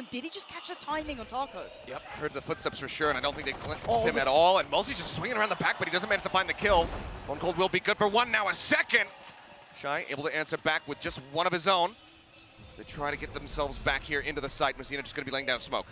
and did he just catch the timing on Taco? Yep, heard the footsteps for sure, and I don't think they clinched him at all. And Mulsey's just swinging around the back, but he doesn't manage to find the kill. Bone Cold will be good for one now, a second. Shy able to answer back with just one of his own. As they try to get themselves back here into the site. Messina just going to be laying down smoke.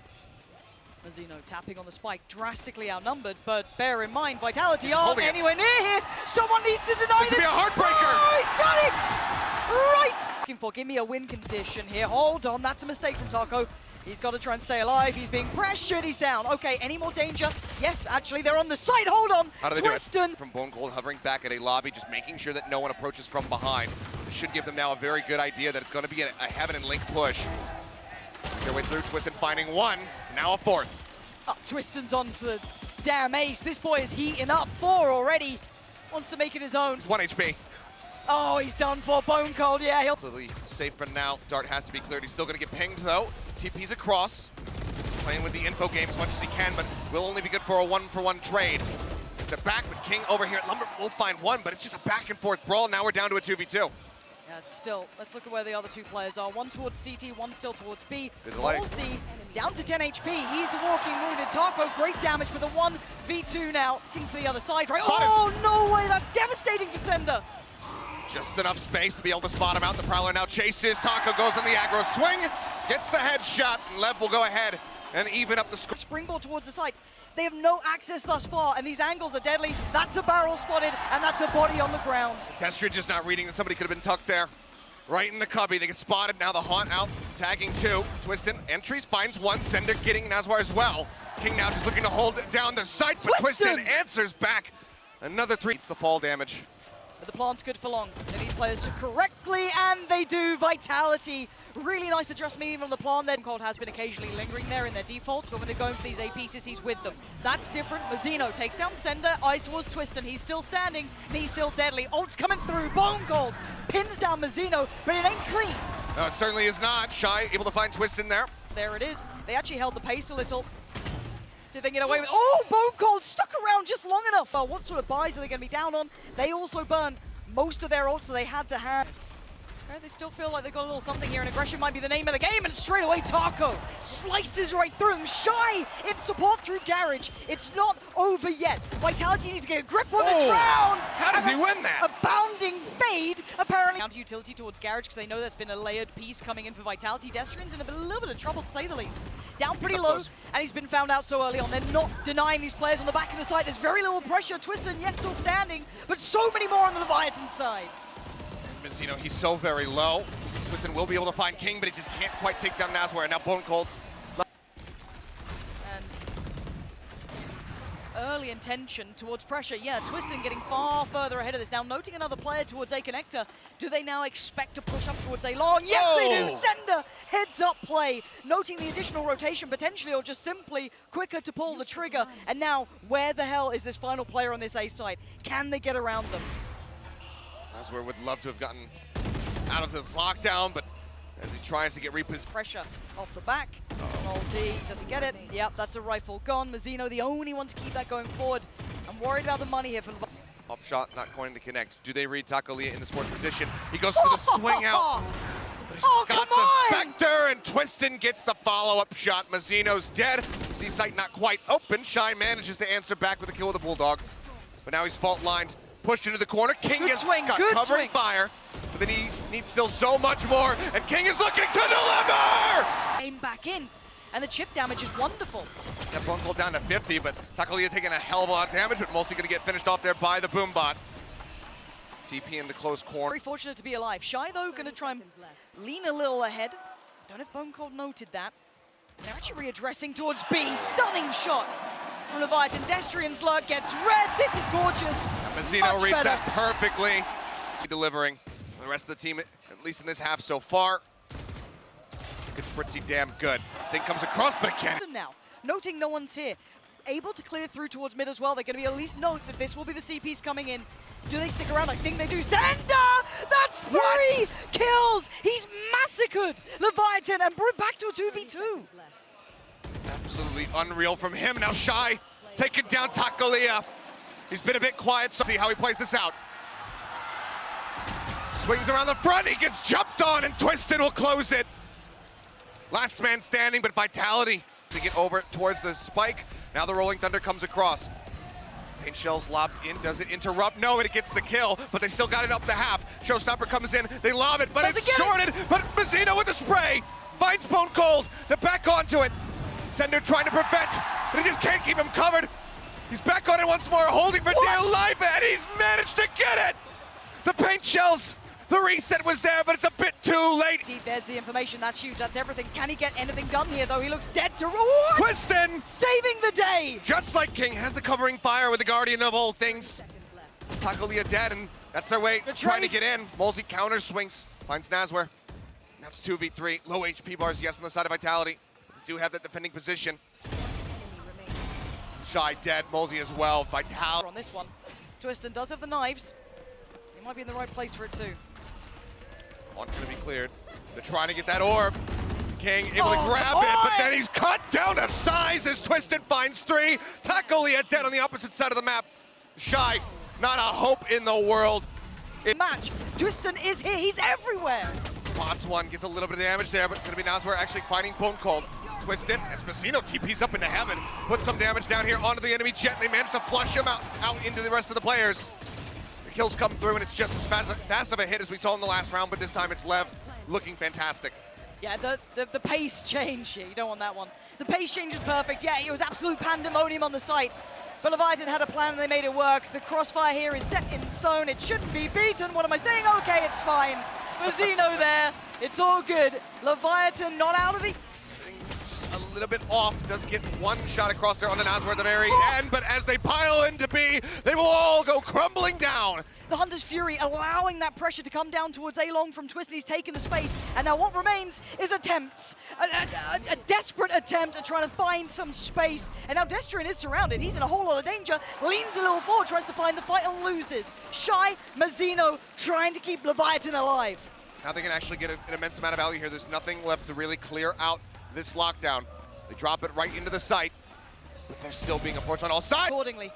Mazzino tapping on the spike, drastically outnumbered, but bear in mind, Vitality aren't anywhere near here. Someone needs to deny this. This will be a heartbreaker. Oh, he's done it! Right! Looking for, give me a win condition here. Hold on, that's a mistake from Taco. He's got to try and stay alive. He's being pressured. He's down. Okay, any more danger? Yes, actually, they're on the site. Hold on. How do they do it? From Bone Cold hovering back at a lobby, just making sure that no one approaches from behind. This should give them now a very good idea that it's going to be a Heaven and Link push. Their way through, Twistin finding one, now a fourth. Oh, Twistin's on for the damn ace. This boy is heating up. 4 already. Wants to make it his own. 1 HP. Oh, he's done for. Bone Cold, yeah. He'll Absolutely safe for now. Dart has to be cleared. He's still going to get pinged, though. TP's across. Playing with the info game as much as he can, but will only be good for a 1-for-1 trade. It's a back with King over here at Lumber. We'll find one, but it's just a back-and-forth brawl. Now we're down to a 2v2. Yeah, it's still, let's look at where the other two players are. One towards CT, one still towards B. Rossi down to 10 HP. He's the walking wounded. Taco, great damage for the 1v2 now. Team for the other side, right? Oh, no way, that's devastating for Sender. Just enough space to be able to spot him out. The Prowler now chases. Taco goes on the aggro swing, gets the headshot, and Lev will go ahead and even up the score. Springboard towards the site. They have no access thus far, and these angles are deadly. That's a barrel spotted, and that's a body on the ground. Testria just not reading that somebody could have been tucked there. Right in the cubby, they get spotted. Now the Haunt out, tagging 2. Twistin entries, finds 1. Sender getting Nazwar as well. King now just looking to hold down the site, but Twistin answers back. Another 3. It's the fall damage. But the plant's good for long. They need players to correctly, and they do. Vitality. Really nice adjustment even on the plant. Then Cold has been occasionally lingering there in their defaults, but when they're going for these A pieces, he's with them. That's different. Mazzino takes down Sender, eyes towards Twistin. He's still standing, and he's still deadly. Ult's coming through. Bone Cold pins down Mazzino, but it ain't clean. No, it certainly is not. Shy able to find Twistin there. There it is. They actually held the pace a little. See if they can get away with it. Oh, Bone Cold stuck around just long enough. What sort of buys are they going to be down on? They also burned most of their ults, so they had to hand. They still feel like they've got a little something here, and aggression might be the name of the game, and straight away Taco slices right through them. Shy in support through Garage. It's not over yet. Vitality needs to get a grip on this round. How does he win that? A bounding fade, apparently. Counter utility towards Garage, because they know there's been a layered piece coming in for Vitality. Destrian's in a little bit of trouble, to say the least. Down pretty low, and he's been found out so early on. They're not denying these players on the back of the side. There's very little pressure. Twistin, yes, still standing, but so many more on the Leviatán side. You know, he's so very low. Twistin will be able to find King, but he just can't quite take down Nazwar. Now Bone Cold. And early intention towards pressure. Yeah, Twistin getting far further ahead of this. Now noting another player towards A connector. Do they now expect to push up towards A long? Yes, they do! Sender, heads up play. Noting the additional rotation potentially, or just simply quicker to pull the trigger. And now, where the hell is this final player on this A side? Can they get around them? Nazwar would love to have gotten out of this lockdown, but as he tries to get repositioned. Pressure off the back. Multi, does he get it? Yep, that's a rifle gone. Mazzino, the only one to keep that going forward. I'm worried about the money here for the... Up shot, not going to connect. Do they read Taco Leah in this fourth position? He goes for the swing out. But he's got the Spectre, and Twistin gets the follow-up shot. Mazzino's dead. C-site not quite open. Shy manages to answer back with a kill with the Bulldog. But now he's fault-lined. Pushed into the corner. King got cover and fire, but then he needs still so much more, and King is looking to deliver! Aim back in, and the chip damage is wonderful. That Bone Cold down to 50, but Taco Leah taking a hell of a lot of damage, but mostly going to get finished off there by the Boombot. TP in the close corner. Very fortunate to be alive. Shy, though, going to try and lean a little ahead. Don't know if Bone Cold noted that. They're actually readdressing towards B. Stunning shot from Leviatán. Destrian's lurk gets red. This is gorgeous. Mazzino reads that perfectly. Delivering. The rest of the team, at least in this half so far, looking pretty damn good. Thing comes across, but it can't. Now, noting no one's here. Able to clear through towards mid as well. They're going to be at least note that this will be the CPs coming in. Do they stick around? I think they do. Sender! That's 3 kills! He's massacred Leviatán and brought back to a 2v2. Absolutely unreal from him. Now Shy taking down Taco Leah. He's been a bit quiet, so see how he plays this out. Swings around the front, he gets jumped on, and Twistin will close it. Last man standing, but Vitality to get over towards the spike. Now the Rolling Thunder comes across. Paint shells lobbed in. Does it interrupt? No, and it gets the kill, but they still got it up the half. Showstopper comes in. They lob it, but it's shorted. But Mazzino with the spray finds Bone Cold. They're back onto it. Sender trying to prevent, but he just can't keep him covered. He's back on it once more, holding for dear life, and he's managed to get it. The paint shells. The reset was there, but it's a bit too late. There's the information. That's huge. That's everything. Can he get anything done here, though? He looks dead to... Twistin! Saving the day! Just like King has the covering fire with the Guardian of all things. Takolia dead, and that's their way. Trying to get in. Molzy counter swings. Finds Nazware. Now it's 2v3. Low HP bars, yes, on the side of Vitality. But they do have that defending position. Shy dead. Molzy as well. Vitality. On this one, Twistin does have the knives. He might be in the right place for it, too. One's gonna be cleared. They're trying to get that orb. King able to grab it, but then he's cut down to size as Twistin finds 3. Takolia dead on the opposite side of the map. Shy, not a hope in the world. Match. Twistin is here. He's everywhere. Spots one, gets a little bit of damage there, but it's gonna be Nazware actually finding Bone Cold. Twistin, Espacino TP's up into heaven. Puts some damage down here onto the enemy jet. They manage to flush him out into the rest of the players. Kills come through, and it's just as fast of a hit as we saw in the last round, but this time it's Lev looking fantastic. Yeah, the pace change here. You don't want that one. The pace change is perfect. Yeah, it was absolute pandemonium on the site. But Leviatán had a plan and they made it work. The crossfire here is set in stone. It shouldn't be beaten. What am I saying? Okay, it's fine. Mazzino there. It's all good. Leviatán not out of the... Just a little bit off. Does get one shot across there on the Nazware at the very end, but as they pile into B, they will all go crumbling down. The Hunter's Fury allowing that pressure to come down towards A-Long from Twistin. He's taken the space, and now what remains is attempts. A desperate attempt at trying to find some space. And now Destrian is surrounded. He's in a whole lot of danger. Leans a little forward, tries to find the fight and loses. Shy, Mazzino trying to keep Leviatán alive. Now they can actually get an immense amount of value here. There's nothing left to really clear out this lockdown. They drop it right into the site, but they're still being approached on all sides. Accordingly.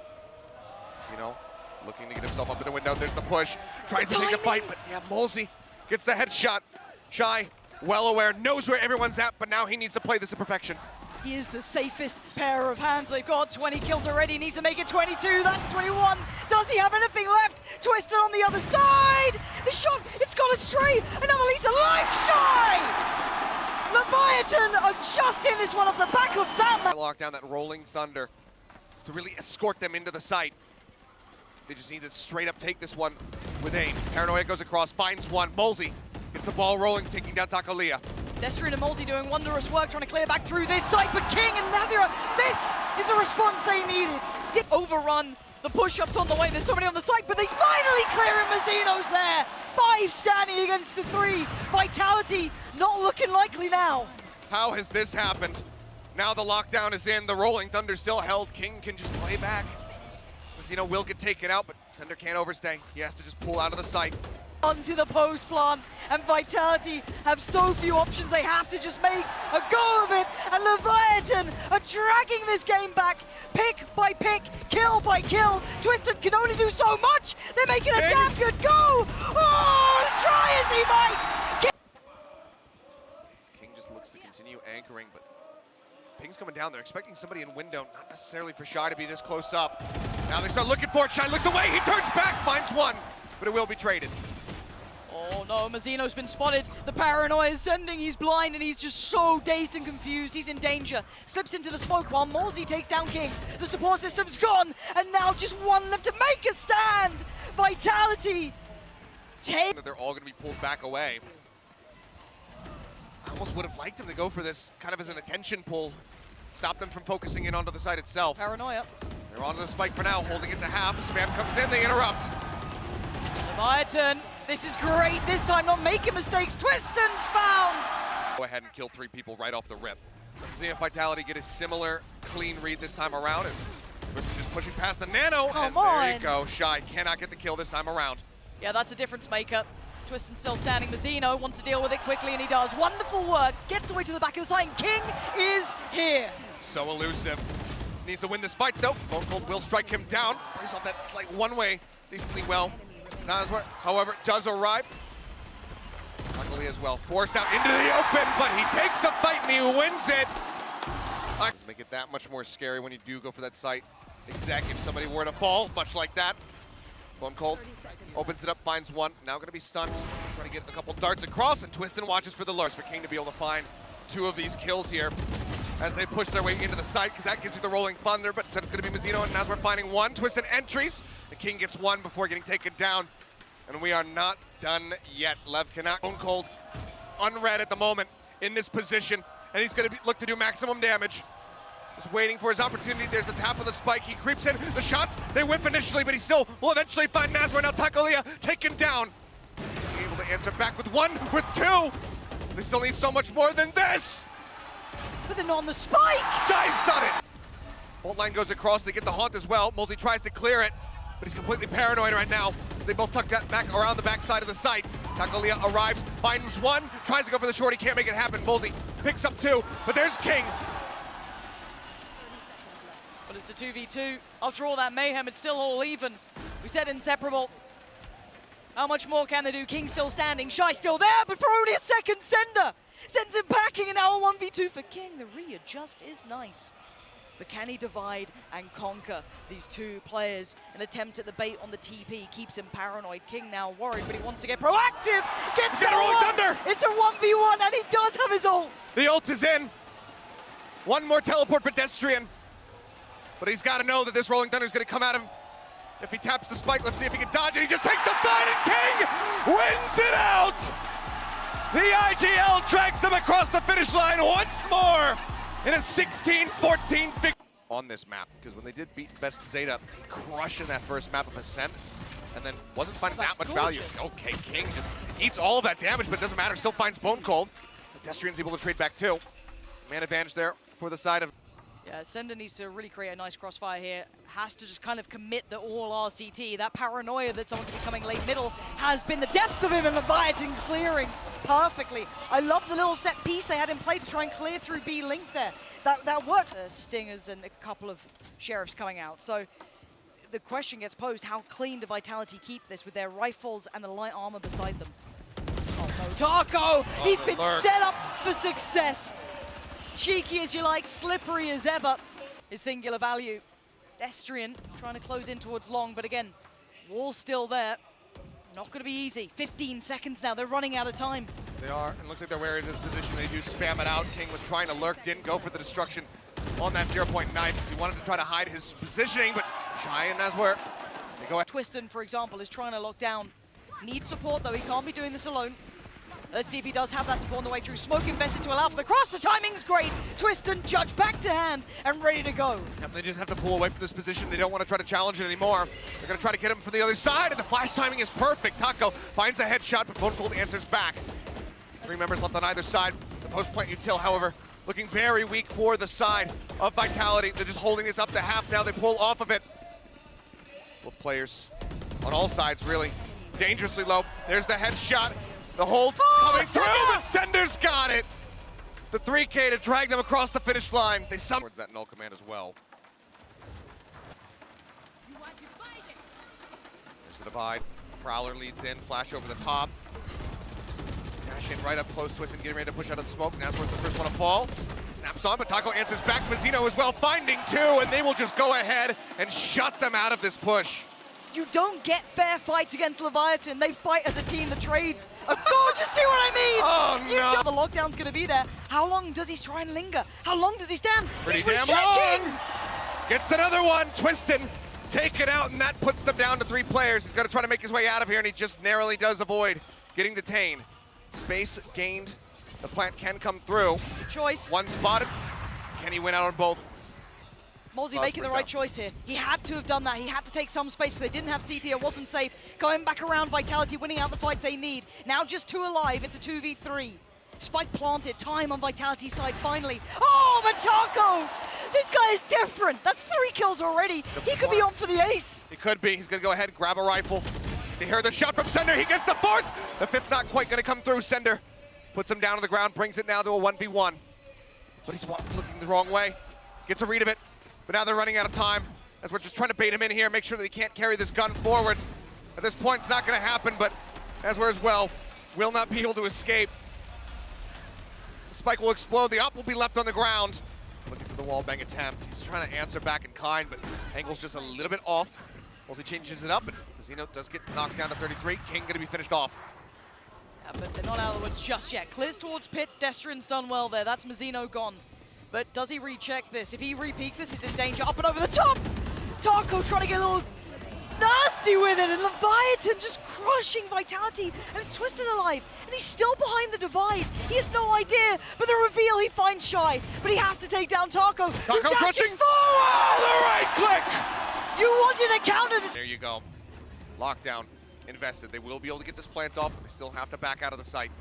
Looking to get himself up in the window. There's the push. Tries to take the fight, but yeah, Molzy gets the headshot. Shy, well aware, knows where everyone's at, but now he needs to play this to perfection. He is the safest pair of hands. They've got 20 kills already. Needs to make it 22. That's 21. Does he have anything left? Twistin on the other side. The shot, it's gone astray. Another Lisa life Shy. Leviatán are just in this one off the back of that. Lock down that Rolling Thunder to really escort them into the site. They just need to straight up take this one with aim. Paranoia goes across, finds one. Molzy gets the ball rolling, taking down Takolia. Destrian and Molzy doing wondrous work, trying to clear back through this site, but King and Nazira, this is the response they needed. Overrun, the push-ups on the way, there's somebody on the site, but they finally clear him. Mazzino's there. 5 standing against the 3. Vitality not looking likely now. How has this happened? Now the lockdown is in, the Rolling Thunder still held. King can just play back. Mazzino will get taken out, but Sender can't overstay. He has to just pull out of the site. Onto the post plant, and Vitality have so few options. They have to just make a go of it, and Leviatán are dragging this game back, pick by pick, kill by kill. Twistin can only do so much. They're making a damn good go. Oh, try as he might. King just looks to continue anchoring, but Ping's coming down. They're expecting somebody in window, not necessarily for Shy to be this close up. Now they start looking for it. Shy looks away. He turns back, finds one, but it will be traded. Oh no, Mazzino's been spotted. The paranoia is sending. He's blind and he's just so dazed and confused. He's in danger. Slips into the smoke while Molzy takes down King. The support system's gone, and now just one left to make a stand. Vitality. They're all going to be pulled back away. I almost would have liked him to go for this kind of as an attention pull. Stop them from focusing in onto the site itself. Paranoia. They're onto the spike for now, holding it to half. Spam comes in, they interrupt. Leviatán, this is great. This time not making mistakes. Twistin's found. Go ahead and kill 3 people right off the rip. Let's see if Vitality get a similar clean read this time around as Twistin just pushing past the nano. Come and on. There you go. Shy cannot get the kill this time around. Yeah, that's a difference maker. Twistin still standing. Mazzino wants to deal with it quickly, and he does. Wonderful work. Gets away to the back of the site, and King is here. So elusive. Needs to win this fight, though. Bone Cold will strike him down. Plays off that slight one-way decently well. Nazware, however, does arrive. Luckily as well, forced out into the open, but he takes the fight and he wins it. Make it that much more scary when you do go for that site. Exactly, if somebody were to fall, much like that. Bone Cold opens it up, finds one. Now going to be stunned. Just wants to try to get a couple darts across, and Twistin watches for the lures for King to be able to find 2 of these kills here as they push their way into the site, because that gives you the rolling thunder. But instead it's going to be Mazzino, and now we're finding 1. Twistin entries. The King gets 1 before getting taken down, and we are not done yet. Lev cannot. Bone Cold unread at the moment in this position, and he's going to look to do maximum damage. Just waiting for his opportunity. There's a tap of the spike. He creeps in. The shots, they whip initially, but he still will eventually find Nazwar. Now tarik taken down. Being able to answer back with 1, with 2. They still need so much more than this. But they're not on the spike. Shy's done it. Bolt line goes across. They get the haunt as well. Mosley tries to clear it, but he's completely paranoid right now. They both tuck that back around the backside of the site. tarik arrives, finds 1, tries to go for the short. He can't make it happen. Mosley picks up 2, but there's King. But it's a 2v2. After all that mayhem, it's still all even. We said inseparable. How much more can they do? King still standing, Shy still there, but for only a second, Sender sends him packing, and now a 1v2 for King. The readjust is nice. But can he divide and conquer these 2 players? An attempt at the bait on the TP keeps him paranoid. King now worried, but he wants to get proactive. Gets that rolling thunder. It's a 1v1, and he does have his ult. The ult is in. 1 more teleport pedestrian. But he's got to know that this rolling thunder is going to come at him. If he taps the spike, let's see if he can dodge it. He just takes the fight, and King wins it out! The IGL tracks them across the finish line once more in a 16-14 victory on this map. Because when they did beat Best Zeta, crushing that first map of Ascent, and then wasn't finding that much value. Okay, King just eats all of that damage, but it doesn't matter. Still finds Bone Cold. Pedestrian's able to trade back too. Man advantage there for the side of... Yeah, Sender needs to really create a nice crossfire here. Has to just kind of commit the all RCT. That paranoia that someone could be coming late middle has been the death of him, and Leviatán clearing perfectly. I love the little set piece they had in play to try and clear through B Link there. That worked. Stingers and a couple of Sheriffs coming out. So the question gets posed, how clean do Vitality keep this with their rifles and the light armor beside them? Oh no, Darko! He's been set up for success. Cheeky as you like, slippery as ever. His singular value. Destrian trying to close in towards long, but again, wall still there. Not going to be easy. 15 seconds now, they're running out of time. They are, and looks like they're wary of this position. They do spam it out. King was trying to lurk, didn't go for the destruction on that 0.9 because he wanted to try to hide his positioning, but Shy and Nazwar, they go ahead. Twistin, for example, is trying to lock down. Needs support, though. He can't be doing this alone. Let's see if he does have that support on the way through. Smoke invested to allow for the cross. The timing's great. Twistin, Judge back to hand and ready to go. Yep, they just have to pull away from this position. They don't want to try to challenge it anymore. They're going to try to get him from the other side, and the flash timing is perfect. Taco finds a headshot, but Bone Cold answers back. 3 members left on either side. The post-plant util, however, looking very weak for the side of Vitality. They're just holding this up to half now. They pull off of it. Both players on all sides, really dangerously low. There's the headshot. The hold coming through, but Sender's got it. The 3K to drag them across the finish line. They towards that null command as well. There's the divide. Prowler leads in, flash over the top. Dash in right up close, Twistin getting ready to push out of the smoke. Nazwar's the first one to fall. Snaps on, but Taco answers back. Mazzino as well, finding 2, and they will just go ahead and shut them out of this push. You don't get fair fights against Leviatán. They fight as a team that trades a gorgeous, see what I mean? Oh, no. The lockdown's going to be there. How long does he try and linger? How long does he stand? Pretty He's damn rechecking. long. Gets another one. Twistin taken out, and that puts them down to 3 players. He's going to try to make his way out of here, and he just narrowly does avoid getting detained. Space gained. The plant can come through. Choice. 1 spotted. Can he win out on both? Mosley making the right choice here. He had to have done that. He had to take some space because they didn't have CT. It wasn't safe. Going back around, Vitality winning out the fights they need. Now just 2 alive. It's a 2v3. Spike planted. Time on Vitality's side finally. Oh, but Taco! This guy is different. That's 3 kills already. He could be on for the ace. He could be. He's going to go ahead, grab a rifle. They hear the shot from Sender. He gets the 4th. The 5th not quite going to come through. Sender puts him down on the ground, brings it now to a 1v1. But he's looking the wrong way. Gets a read of it. But now they're running out of time as we're just trying to bait him in here, make sure that he can't carry this gun forward. At this point, it's not going to happen, but as we're as well, will not be able to escape. The spike will explode, the op will be left on the ground. Looking for the wall bang attempt. He's trying to answer back in kind, but angle's just a little bit off. Mostly changes it up, and Mazino does get knocked down to 33. King gonna be finished off. Yeah, but they're not out of the woods just yet. Clears towards pit, Destrin's done well there. That's Mazino gone. But does he recheck this? If he repeaks this, he's in danger. Up and over the top! Taco trying to get a little nasty with it, and Leviatán just crushing Vitality, and Twisted alive, and he's still behind the divide. He has no idea, but the reveal, he finds Shy, but he has to take down Taco. Taco rushing forward! Oh, the right click! You wanted a counter. There you go. Lockdown, invested. They will be able to get this plant off, but they still have to back out of the site.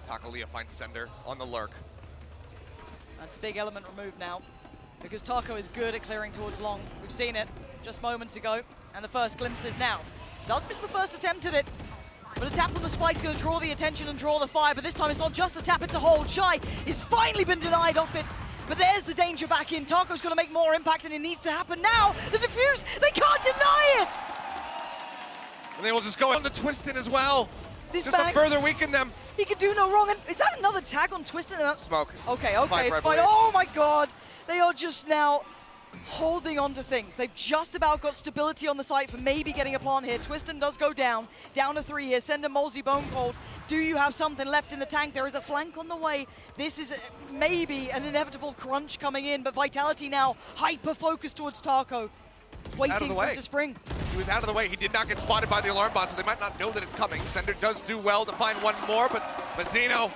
Taco Leah finds Sender on the lurk. That's a big element removed now, because Taco is good at clearing towards long. We've seen it just moments ago, and the first glimpses now. Does miss the first attempt at it, but a tap on the spike's going to draw the attention and draw the fire, but this time it's not just a tap, it's a hold. Shy has finally been denied off it, but there's the danger back in. Taco's going to make more impact, and it needs to happen now. The defuse, they can't deny it! And they will just go on to Twisted as well. This just to further weaken them. He can do no wrong, and is that another tag on Twisted? Smoke. Okay, Viper, it's fine. Oh my god! They are just now holding on to things. They've just about got stability on the site for maybe getting a plant here. Twisted does go down to 3 here. Send a Molesy Bone Cold. Do you have something left in the tank? There is a flank on the way. This is maybe an inevitable crunch coming in, but Vitality now hyper-focused towards Taco. Waiting for it to spring. He was out of the way. He did not get spotted by the alarm bot, so they might not know that it's coming. Sender does do well to find one more, but Mazino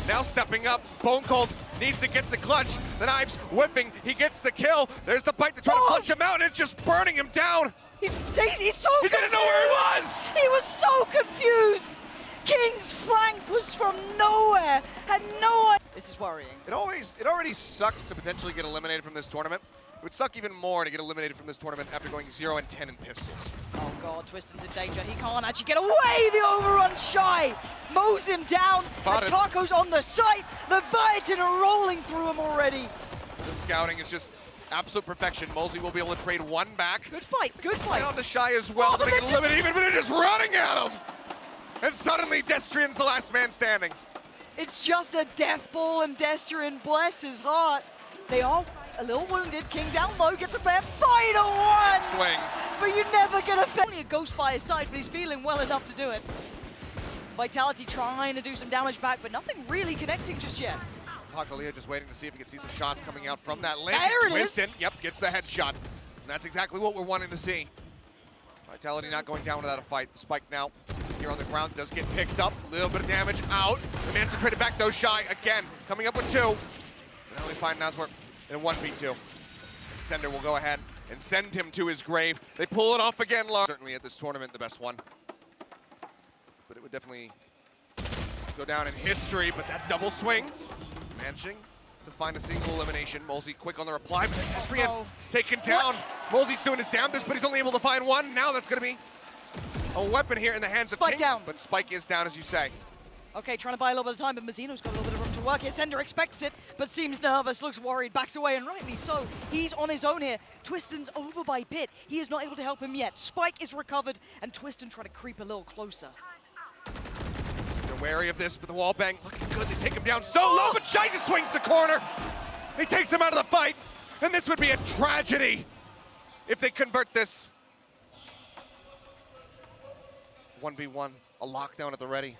now stepping up. Bone Cold needs to get the clutch. The knives whipping. He gets the kill. There's the bite to try to flush him out, and it's just burning him down. He's so confused. He didn't know where he was. He was so confused. King's flank was from nowhere. Had no idea. This is worrying. It already sucks to potentially get eliminated from this tournament. It would suck even more to get eliminated from this tournament after going 0 and 10 in pistols. Oh god, Twiston's in danger. He can't actually get away. The overrun Shy mows him down. And Taco's on the site. The Leviatán are rolling through him already. The scouting is just absolute perfection. Molesy will be able to trade one back. Good fight, good fight. And on to Shy as well. They get eliminated even, but they're just running at him. And suddenly Destrian's the last man standing. It's just a death ball, and Destrian, bless his heart. They are a little wounded. King down low, gets a fair fight on one. Swings. But you never get a fair. Only a ghost by his side, but he's feeling well enough to do it. Vitality trying to do some damage back, but nothing really connecting just yet. Leah just waiting to see if he can see some shots coming out from that lane. There it is. Yep, gets the headshot. And that's exactly what we're wanting to see. Vitality not going down without a fight. The spike now here on the ground does get picked up. A little bit of damage out. The man's traded back though. Shy again coming up with 2. And only find Naswar in a 1v2. Sender will go ahead and send him to his grave. They pull it off again. Certainly at this tournament, the best one. But it would definitely go down in history. But that double swing, managing to find a single elimination. Molesy quick on the reply, but Destrian taken down. Molesy's doing his damnedest, but he's only able to find one. Now that's going to be a weapon here in the hands of King. Down. But Spike is down, as you say. Okay, trying to buy a little bit of time, but Mazino's got a little bit of room to work here. Sender expects it, but seems nervous, looks worried, backs away, and rightly so. He's on his own here. Twiston's over by pit. He is not able to help him yet. Spike is recovered, and Twiston try to creep a little closer. They're wary of this, but the wall bang looking good. They take him down so low, but Shy just swings the corner. He takes him out of the fight, and this would be a tragedy if they convert this. 1v1, a lockdown at the ready.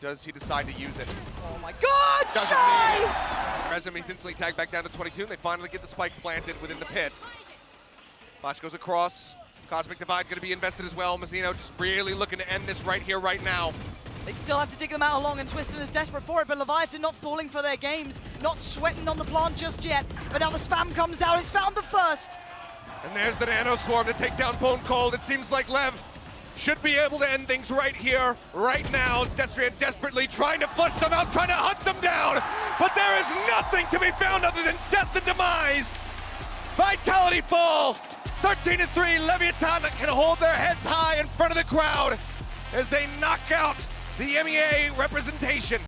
Does he decide to use it? Oh my god, Shy! Resum, he's instantly tagged back down to 22, and they finally get the spike planted within the pit. Flash goes across. Cosmic Divide going to be invested as well. Mazino just really looking to end this right here, right now. They still have to dig them out along, and Twiston is desperate for it, but Leviatán not falling for their games, not sweating on the plant just yet. But now the spam comes out, he's found the first. And there's the Nano Swarm to take down Bone Cold. It seems like Lev should be able to end things right here, right now. Destrian desperately trying to flush them out, trying to hunt them down. But there is nothing to be found other than death and demise. Vitality fall. 13-3, Leviatán can hold their heads high in front of the crowd as they knock out the MEA representation.